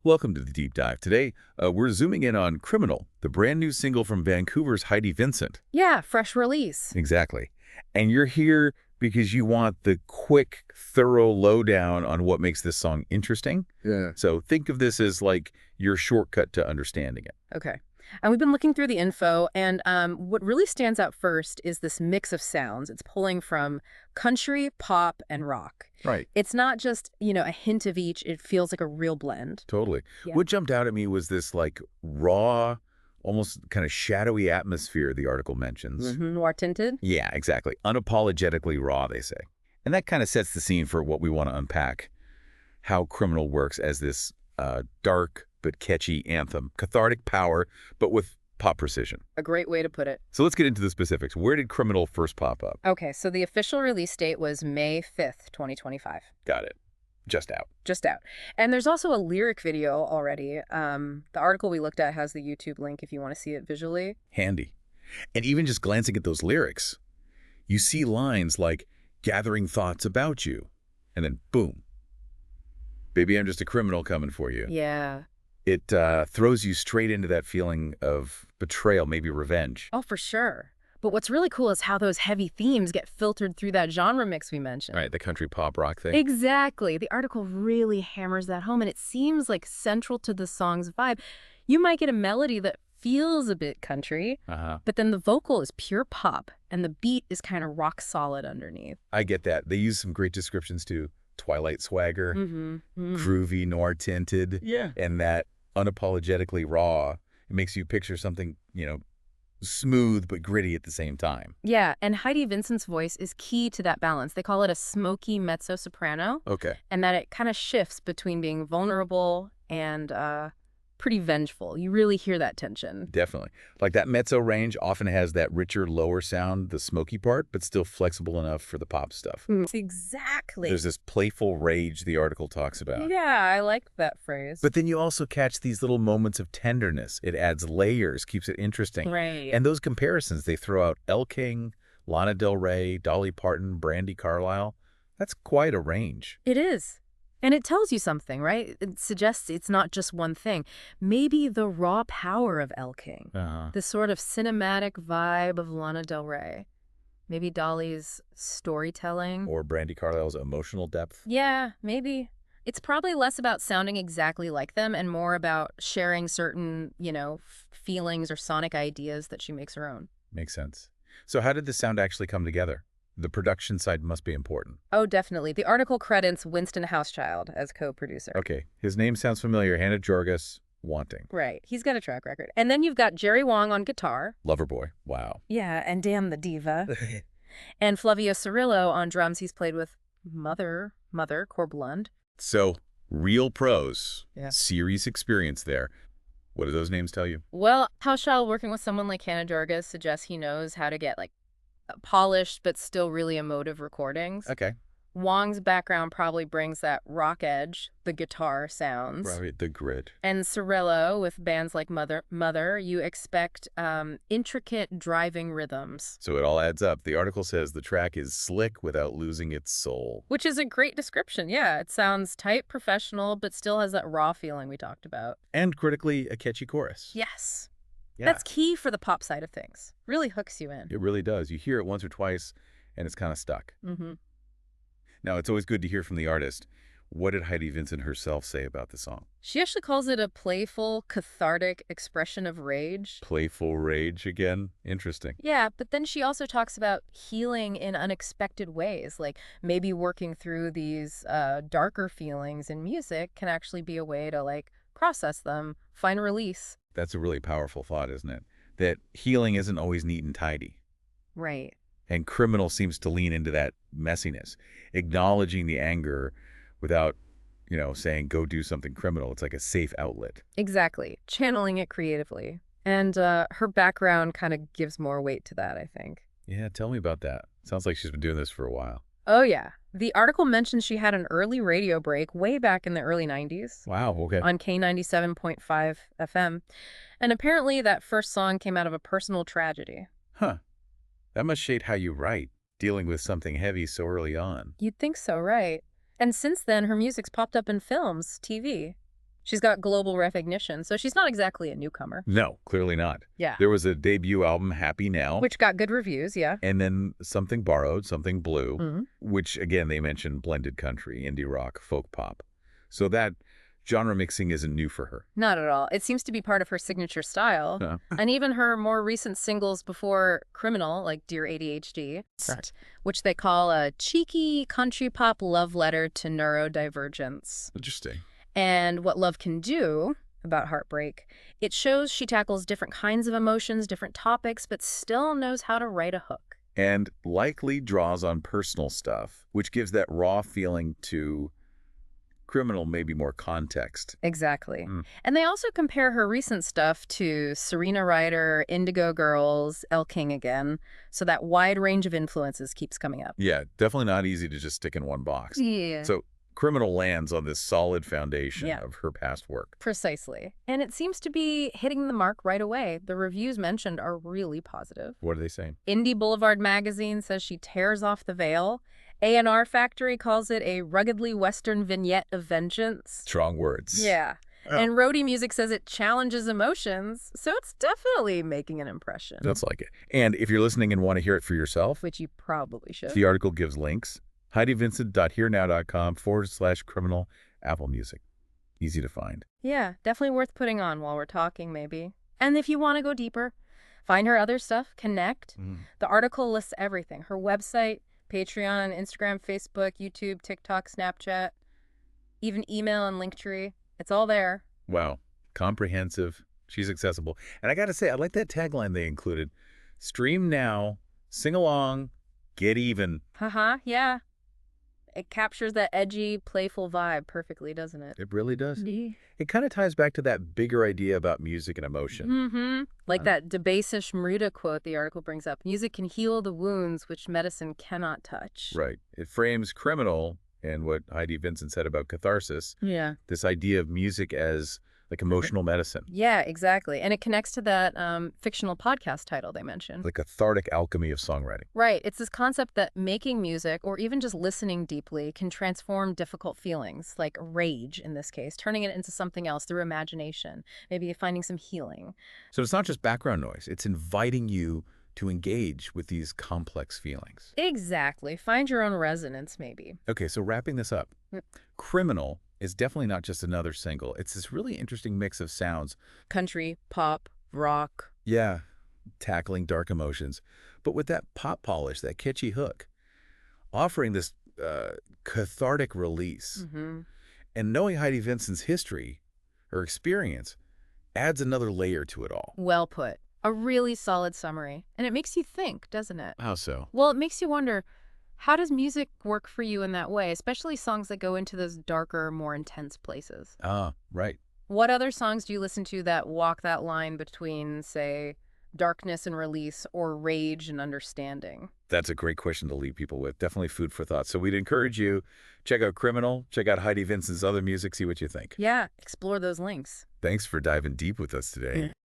Welcome to the deep dive. Today, we're zooming in on Criminal, the brand new single from Vancouver's 𝗧𝗧𝗧𝗧𝗧𝗧. Yeah, fresh release. Exactly. And you're here because you want the quick, thorough lowdown on what makes this song interesting. Yeah. So think of this as like your shortcut to understanding it. Okay. And we've been looking through the info, and what really stands out first is this mix of sounds. It's pulling from country, pop, and rock. Right. It's not just, a hint of each. It feels like a real blend. Totally. Yeah. What jumped out at me was this like raw, almost kind of shadowy atmosphere the article mentions. Noir tinted. Yeah, exactly. Unapologetically raw, they say. And that kind of sets the scene for what we want to unpack, how Criminal works as this dark but catchy anthem. Cathartic power, but with pop precision. A great way to put it. So let's get into the specifics. Where did Criminal first pop up? Okay, so the official release date was May 5th, 2025. Got it. Just out. Just out. And there's also a lyric video already. The article we looked at has the YouTube link if you want to see it visually. Handy. And even just glancing at those lyrics, you see lines like, gathering thoughts about you, and then boom. Baby, I'm just a criminal coming for you. Yeah. It throws you straight into that feeling of betrayal, maybe revenge. Oh, for sure. But what's really cool is how those heavy themes get filtered through that genre mix we mentioned. Right, the country pop rock thing. Exactly. The article really hammers that home, and it seems like central to the song's vibe. You might get a melody that feels a bit country, but then the vocal is pure pop, and the beat is kind of rock solid underneath. I get that. They use some great descriptions too. Twilight swagger, groovy, noir tinted, and that unapologetically raw. It makes you picture something, smooth but gritty at the same time. Yeah, and 𝗧𝗧𝗧𝗧𝗧𝗧𝗧 voice is key to that balance. They call it a smoky mezzo-soprano. Okay. And that it kind of shifts between being vulnerable and pretty vengeful. You really hear that tension. Definitely. Like that mezzo range often has that richer, lower sound, the smoky part, but still flexible enough for the pop stuff. Exactly. There's this playful rage the article talks about. Yeah, I like that phrase. But then you also catch these little moments of tenderness. It adds layers, keeps it interesting. Right. And those comparisons, they throw out Elle King, Lana Del Rey, Dolly Parton, Brandy Carlisle. That's quite a range. It is. And it tells you something, right? It suggests it's not just one thing. Maybe the raw power of Elle King, the sort of cinematic vibe of Lana Del Rey, maybe Dolly's storytelling. Or Brandy Carlisle's emotional depth. Yeah, maybe. It's probably less about sounding exactly like them and more about sharing certain, feelings or sonic ideas that she makes her own. Makes sense. So how did the sound actually come together? The production side must be important. Oh, definitely. The article credits Winston Housechild as co-producer. Okay. His name sounds familiar. Hannah Jorgis, Wanting. Right. He's got a track record. And then you've got Jerry Wong on guitar. Loverboy. Wow. Yeah, and Damn the Diva. And Flavio Cirillo on drums. He's played with Mother, Corb Lund. So, real pros. Yeah. Serious experience there. What do those names tell you? Well, Housechild working with someone like Hannah Jorgis suggests he knows how to get, polished but still really emotive recordings. Okay. Wong's background probably brings that rock edge, the guitar sounds. Right, the grid. And Cirillo, with bands like Mother, you expect intricate driving rhythms. So it all adds up. The article says the track is slick without losing its soul. Which is a great description, yeah. It sounds tight, professional, but still has that raw feeling we talked about. And critically, a catchy chorus. Yes. Yeah. That's key for the pop side of things. Really hooks you in. It really does. You hear it once or twice, and it's kind of stuck. Now, it's always good to hear from the artist. What did 𝗧𝗧𝗧𝗧𝗧𝗧 herself say about the song? She actually calls it a playful, cathartic expression of rage. Playful rage again? Interesting. Yeah, but then she also talks about healing in unexpected ways, like maybe working through these darker feelings in music can actually be a way to, process them, find release. That's a really powerful thought, isn't it? That healing isn't always neat and tidy. Right. And Criminal seems to lean into that messiness, acknowledging the anger without, saying, go do something criminal. It's like a safe outlet. Exactly. Channeling it creatively. And her background kind of gives more weight to that, I think. Yeah, tell me about that. Sounds like she's been doing this for a while. Oh, yeah. The article mentions she had an early radio break way back in the early 90s. Wow, okay. On K97.5 FM. And apparently that first song came out of a personal tragedy. Huh. That must shade how you write, dealing with something heavy so early on. You'd think so, right? And since then, her music's popped up in films, TV. She's got global recognition, so she's not exactly a newcomer. No, clearly not. Yeah. There was a debut album, Happy Now. Which got good reviews, yeah. And then Something Borrowed, Something Blue, which, again, they mentioned blended country, indie rock, folk pop. So that genre mixing isn't new for her. Not at all. It seems to be part of her signature style. And even her more recent singles before Criminal, like Dear ADHD, which they call a cheeky country pop love letter to neurodivergence. Interesting. And What Love Can Do, about heartbreak, it shows she tackles different kinds of emotions, different topics, but still knows how to write a hook. And likely draws on personal stuff, which gives that raw feeling to Criminal maybe more context. Exactly. And they also compare her recent stuff to Serena Ryder, Indigo Girls, Elle King again, so that wide range of influences keeps coming up. Yeah, definitely not easy to just stick in one box. Yeah. So Criminal lands on this solid foundation of her past work. Precisely. And it seems to be hitting the mark right away. The reviews mentioned are really positive. What are they saying? Indie Boulevard magazine says she tears off the veil. A&R Factory calls it a ruggedly Western vignette of vengeance. Strong words. Yeah. And Roadie Music says it challenges emotions, so it's definitely making an impression. That's like it. And if you're listening and want to hear it for yourself, which you probably should, the article gives links. HeidiVincent.hearnow.com/criminal Apple Music. Easy to find. Yeah, definitely worth putting on while we're talking, maybe. And if you want to go deeper, find her other stuff, connect. The article lists everything. Her website, Patreon, Instagram, Facebook, YouTube, TikTok, Snapchat, even email and Linktree. It's all there. Wow. Comprehensive. She's accessible. And I got to say, I like that tagline they included. Stream now, sing along, get even. Yeah. It captures that edgy, playful vibe perfectly, doesn't it? It really does. It kind of ties back to that bigger idea about music and emotion. Like that 𝗧𝗧𝗪𝗓 quote the article brings up. Music can heal the wounds which medicine cannot touch. Right. It frames Criminal and what Heidi Vincent said about catharsis. Yeah. This idea of music as like emotional medicine. Yeah, exactly. And it connects to that fictional podcast title they mentioned. The cathartic alchemy of songwriting. Right. It's this concept that making music, or even just listening deeply, can transform difficult feelings, like rage in this case, turning it into something else through imagination, maybe finding some healing. So it's not just background noise. It's inviting you to engage with these complex feelings. Exactly. Find your own resonance, maybe. Okay, so wrapping this up. Criminal is definitely not just another single. It's this really interesting mix of sounds. Country, pop, rock. Yeah, tackling dark emotions. But with that pop polish, that catchy hook, offering this cathartic release. And knowing Heidi Vincent's history, her experience, adds another layer to it all. Well put. A really solid summary. And it makes you think, doesn't it? How so? Well, it makes you wonder, how does music work for you in that way, especially songs that go into those darker, more intense places? Right. What other songs do you listen to that walk that line between, say, darkness and release or rage and understanding? That's a great question to leave people with. Definitely food for thought. So we'd encourage you, check out Criminal, check out Heidi Vincent's other music, see what you think. Yeah, explore those links. Thanks for diving deep with us today.